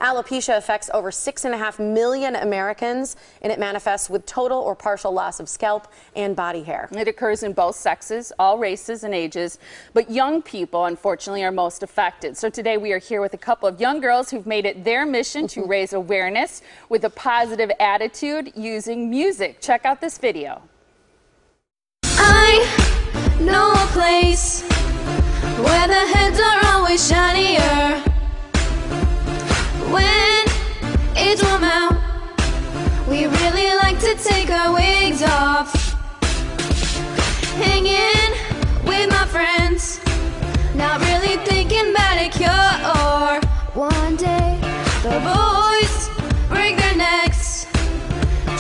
Alopecia affects over 6.5 million Americans, and it manifests with total or partial loss of scalp and body hair. It occurs in both sexes, all races and ages, but young people, unfortunately, are most affected. So today we are here with a couple of young girls who've made it their mission to raise awareness with a positive attitude using music. Check out this video. I know a place where the heads are always shinier. When it's warm out, we really like to take our wigs off. Hanging with my friends, not really thinking about a cure. One day, the boys break their necks,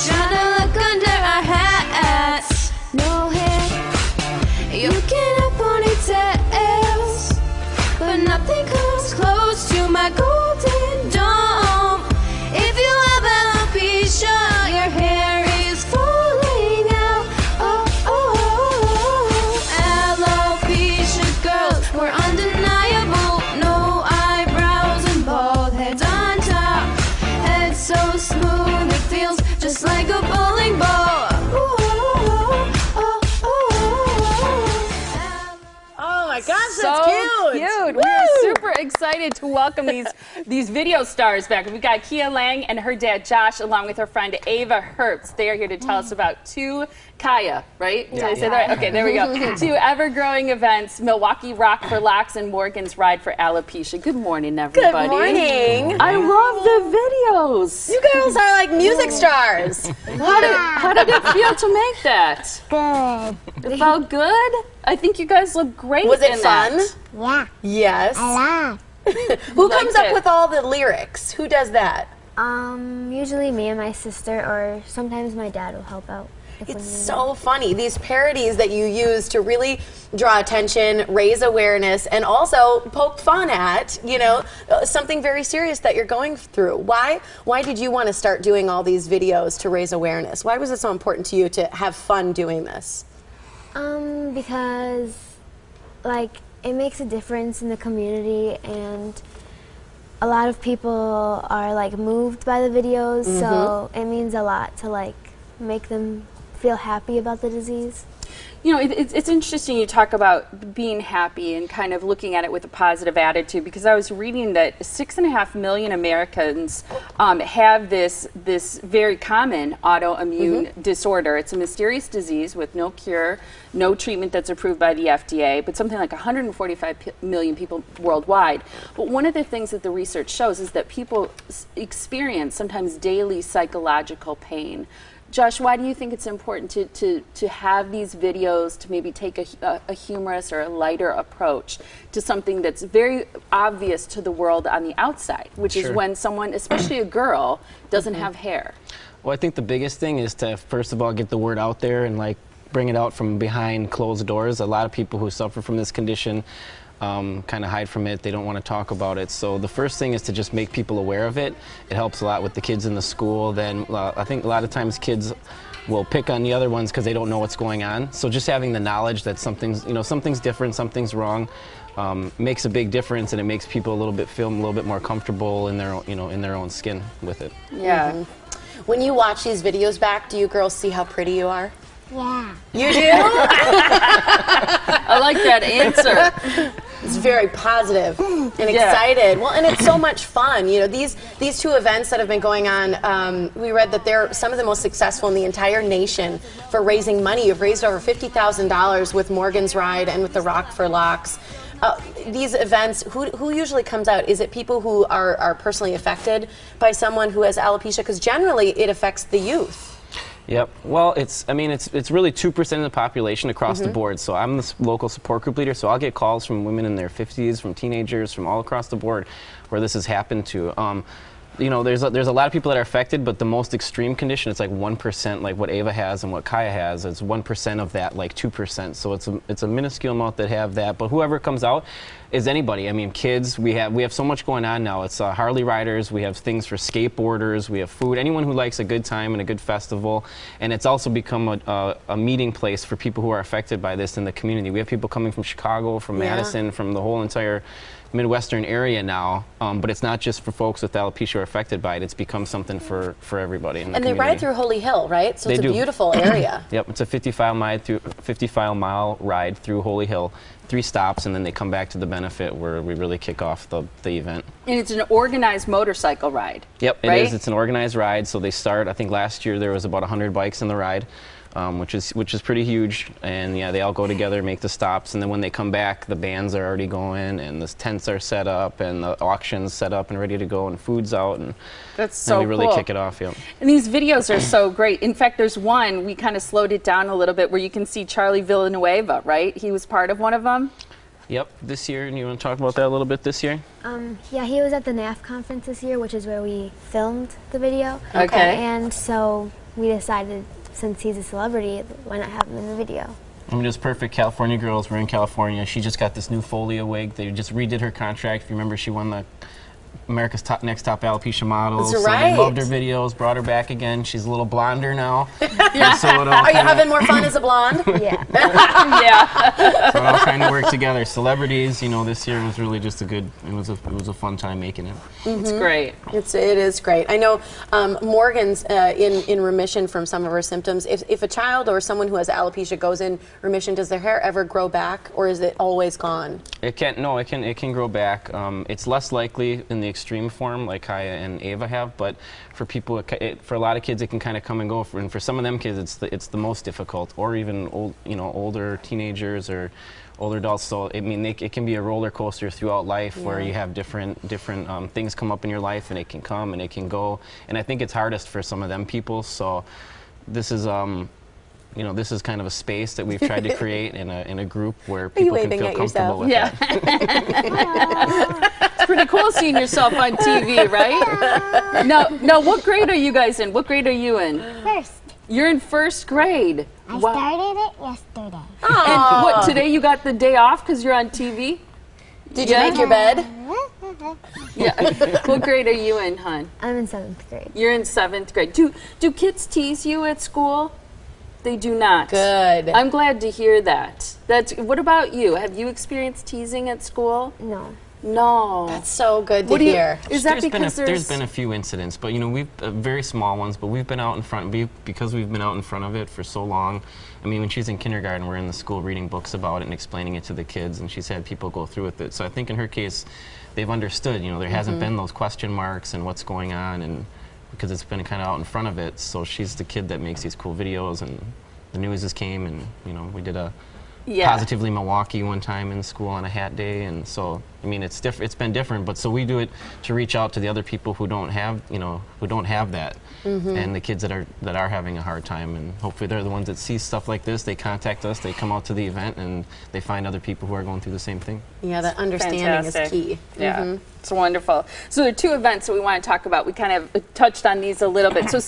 trying to look under our hats. No hair, you can have ponytails, but nothing comes close to my golden dome. If you have alopecia, your hair is falling out. Oh, oh, oh. Alopecia girls, we're undeniable. No eyebrows and bald heads on top. Head so smooth it feels just like a bowling ball. Oh my gosh, So that's cute! Woo! We're super excited to welcome these video stars back. We've got Kiah Lang and her dad Josh, along with her friend Ava Herbst. They are here to tell us about two Kiah, right? Did I say that right? Okay, there we go. Two ever-growing events: Milwaukee Rock for Locks and Morgan's Ride for Alopecia. Good morning, everybody. Good morning. I love the videos. You girls are like music stars. How did it feel to make that? Good. It felt good? I think you guys look great. Was it in fun? that. Yeah. Yes. A lot. Who comes Liked up it. with all the lyrics? Who does that? Usually me and my sister, or sometimes my dad will help out. It's so funny, these parodies that you use to really draw attention, raise awareness, and also poke fun at, you know, something very serious that you're going through. Why did you want to start doing all these videos to raise awareness? Why was it so important to you to have fun doing this? Because, like, it makes a difference in the community, and a lot of people are, like, moved by the videos, so it means a lot to, like, make them feel happy about the disease. You know, it's interesting you talk about being happy and kind of looking at it with a positive attitude, because I was reading that 6.5 million Americans have this very common autoimmune disorder. It's a mysterious disease with no cure, no treatment that's approved by the FDA, but something like 145 million people worldwide. But one of the things that the research shows is that people experience sometimes daily psychological pain. Josh, why do you think it's important to have these videos to maybe take a humorous or a lighter approach to something that's very obvious to the world on the outside, which is when someone, especially a girl, doesn't have hair? Well, I think the biggest thing is to, first of all, get the word out there and, like, bring it out from behind closed doors. A lot of people who suffer from this condition kind of hide from it. They don't want to talk about it. So the first thing is to just make people aware of it. It helps a lot with the kids in the school. Then I think a lot of times kids will pick on the other ones because they don't know what's going on. So just having the knowledge that something's different, something's wrong, makes a big difference, and it makes people feel a little bit more comfortable in their in their own skin with it. Yeah. When you watch these videos back, do you girls see how pretty you are? Yeah. You do? I like that answer. It's very positive and excited. Well, and it's so much fun. You know, these two events that have been going on, we read that they're some of the most successful in the entire nation for raising money. You've raised over $50,000 with Morgan's Ride and with the Rock for Locks. These events, who usually comes out? Is it people who are personally affected by someone who has alopecia? Because generally it affects the youth. Yep. Well, it's really 2% of the population across the board. So I'm the local support group leader, so I'll get calls from women in their 50s, from teenagers, from all across the board where this has happened to. You know, there's a lot of people that are affected, but the most extreme condition, it's like 1%, like what Ava has and what Kiah has. It's 1% of that, like 2%. So it's a minuscule amount that have that. But whoever comes out is anybody. I mean, kids. We have so much going on now. It's Harley riders. We have things for skateboarders. We have food. Anyone who likes a good time and a good festival. And it's also become a meeting place for people who are affected by this in the community. We have people coming from Chicago, from Madison, from the whole entire Midwestern area now, but it's not just for folks with alopecia who are affected by it. It's become something for everybody in the And they community. ride through Holy Hill, right? So They it's do. a beautiful area. Yep, it's a 50-mile ride through Holy Hill, 3 stops, and then they come back to the benefit where we really kick off the event. And it's an organized motorcycle ride. Yep, it right? is. It's an organized ride. So they start. I think last year there was about 100 bikes in the ride, which is pretty huge. And yeah, they all go together, make the stops, and then when they come back, the bands are already going, and the tents are set up, and the auction's set up and ready to go, and food's out, and That's so we really cool. kick it off. Yep. And these videos are so great. In fact, there's one, we kind of slowed it down a little bit, where you can see Charlie Villanueva, right? He was part of one of them. Yep. This year, and you want to talk about that a little bit this year? Yeah, he was at the NAF conference this year, which is where we filmed the video. Okay. And so we decided, since he's a celebrity, why not have him in the video? I mean, it's perfect. California girls. We're in California. She just got this new folia wig. They just redid her contract. If you remember, she won the America's Next Top Alopecia Model. That's So right. they loved her videos, brought her back again. She's a little blonder now. Yeah. So it all Are you kinda- having more fun as a blonde? Yeah. Yeah. So it all kind of worked together. Celebrities, you know, this year was really just a good. It was a fun time making it. It's great. It is great. I know Morgan's in remission from some of her symptoms. If a child or someone who has alopecia goes in remission, does their hair ever grow back, or is it always gone? It can no, it can grow back. It's less likely in the extreme form like Kiah and Ava have, but for people, for a lot of kids, it can kind of come and go. And for some of them kids, it's the most difficult, or even older teenagers or older adults. So I mean, it can be a roller coaster throughout life, where you have different things come up in your life, and it can come and it can go. And I think it's hardest for some of them people. So this is this is kind of a space that we've tried to create in a group where people can waving feel at comfortable yourself? with it. It's pretty cool seeing yourself on TV, right? Now, what grade are you guys in? What grade are you in? First, You're in first grade. I Wow. started it yesterday. And what, today you got the day off because you're on TV? Did you make your bed? Yeah. What grade are you in, hon? I'm in 7th grade. You're in 7th grade. Do kids tease you at school? They do not. Good. I'm glad to hear that. What about you? Have you experienced teasing at school? No. No. That's so good to What do you- hear. Is that because there's been a few incidents, but we've very small ones, but we've been out in front because we've been out in front of it for so long. I mean, when she's in kindergarten, we're in the school reading books about it and explaining it to the kids, and she's had people go through with it. So I think in her case, they've understood. There hasn't been those question marks and what's going on, and because it's been kind of out in front of it. So she's the kid that makes these cool videos, and the news just came, and we did a Positively Milwaukee one time in school on a hat day, and so I mean it's been different, but so we do it to reach out to the other people who don't have that, and the kids that are having a hard time, and hopefully they're the ones that see stuff like this. They contact us, they come out to the event, and they find other people who are going through the same thing. Yeah, that understanding Fantastic. is key. Yeah, it's wonderful. So there are 2 events that we want to talk about. We kind of touched on these a little bit. So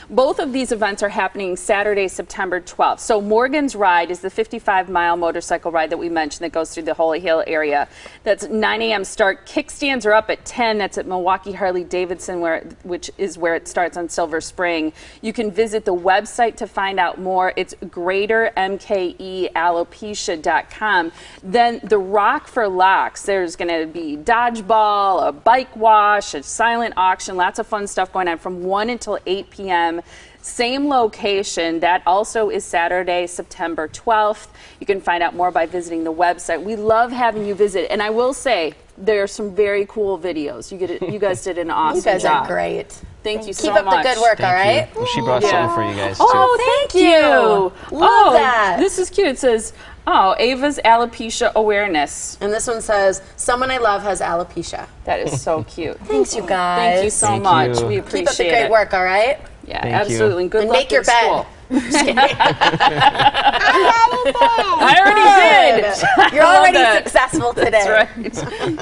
both of these events are happening Saturday, September 12th. So Morgan's Ride is the 55-mile motorcycle ride that we mentioned that goes through the Holy Hill area. That's 9 a.m. start. Kickstands are up at 10. That's at Milwaukee Harley Davidson, which is where it starts on Silver Spring. You can visit the website to find out more. It's greatermkealopecia.com. Then the Rock for Locks. There's going to be dodgeball, a bike wash, a silent auction, lots of fun stuff going on from 1 until 8 p.m. Same location. That also is Saturday, September 12th. You can find out more by visiting the website. We love having you visit, and I will say there are some very cool videos. You guys did an awesome You guys job. are great. Thank you Keep so up much. the good work, all right? Well, she brought something for you guys too. Oh, thank you. Love that. This is cute. It says, Ava's alopecia awareness. And this one says, someone I love has alopecia. That is so cute. Thanks, you guys. Thank you so Thank much. you. We Keep up the appreciate great it. work, all right? Yeah, Thank you. absolutely. And good And luck make your in bed. school. I I already did. You're I love already that. successful today. That's right.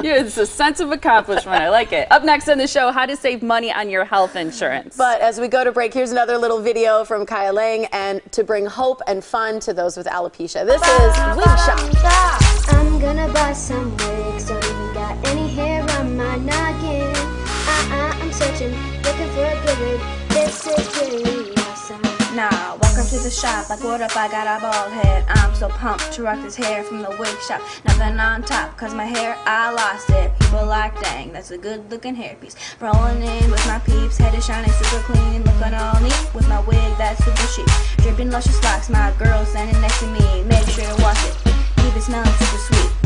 Yeah, it's a sense of accomplishment. I like it. Up next on the show, how to save money on your health insurance. But as we go to break, here's another little video from Kiah Lang, and to bring hope and fun to those with alopecia. This is Wig Shop. I'm gonna buy some wigs, don't even got any hair on my noggin. I'm searching, looking for a good wig. This is really awesome. Nah, when Walk up to the shop like, what up, I got a bald head. I'm so pumped to rock this hair from the wig shop. Nothing on top, cause my hair, I lost it. People like, dang, that's a good looking hairpiece. Rolling in with my peeps, head is shining super clean, looking all neat with my wig that's super chic. Dripping luscious locks, my girl standing next to me. Make sure to wash it, keep it smelling super sweet.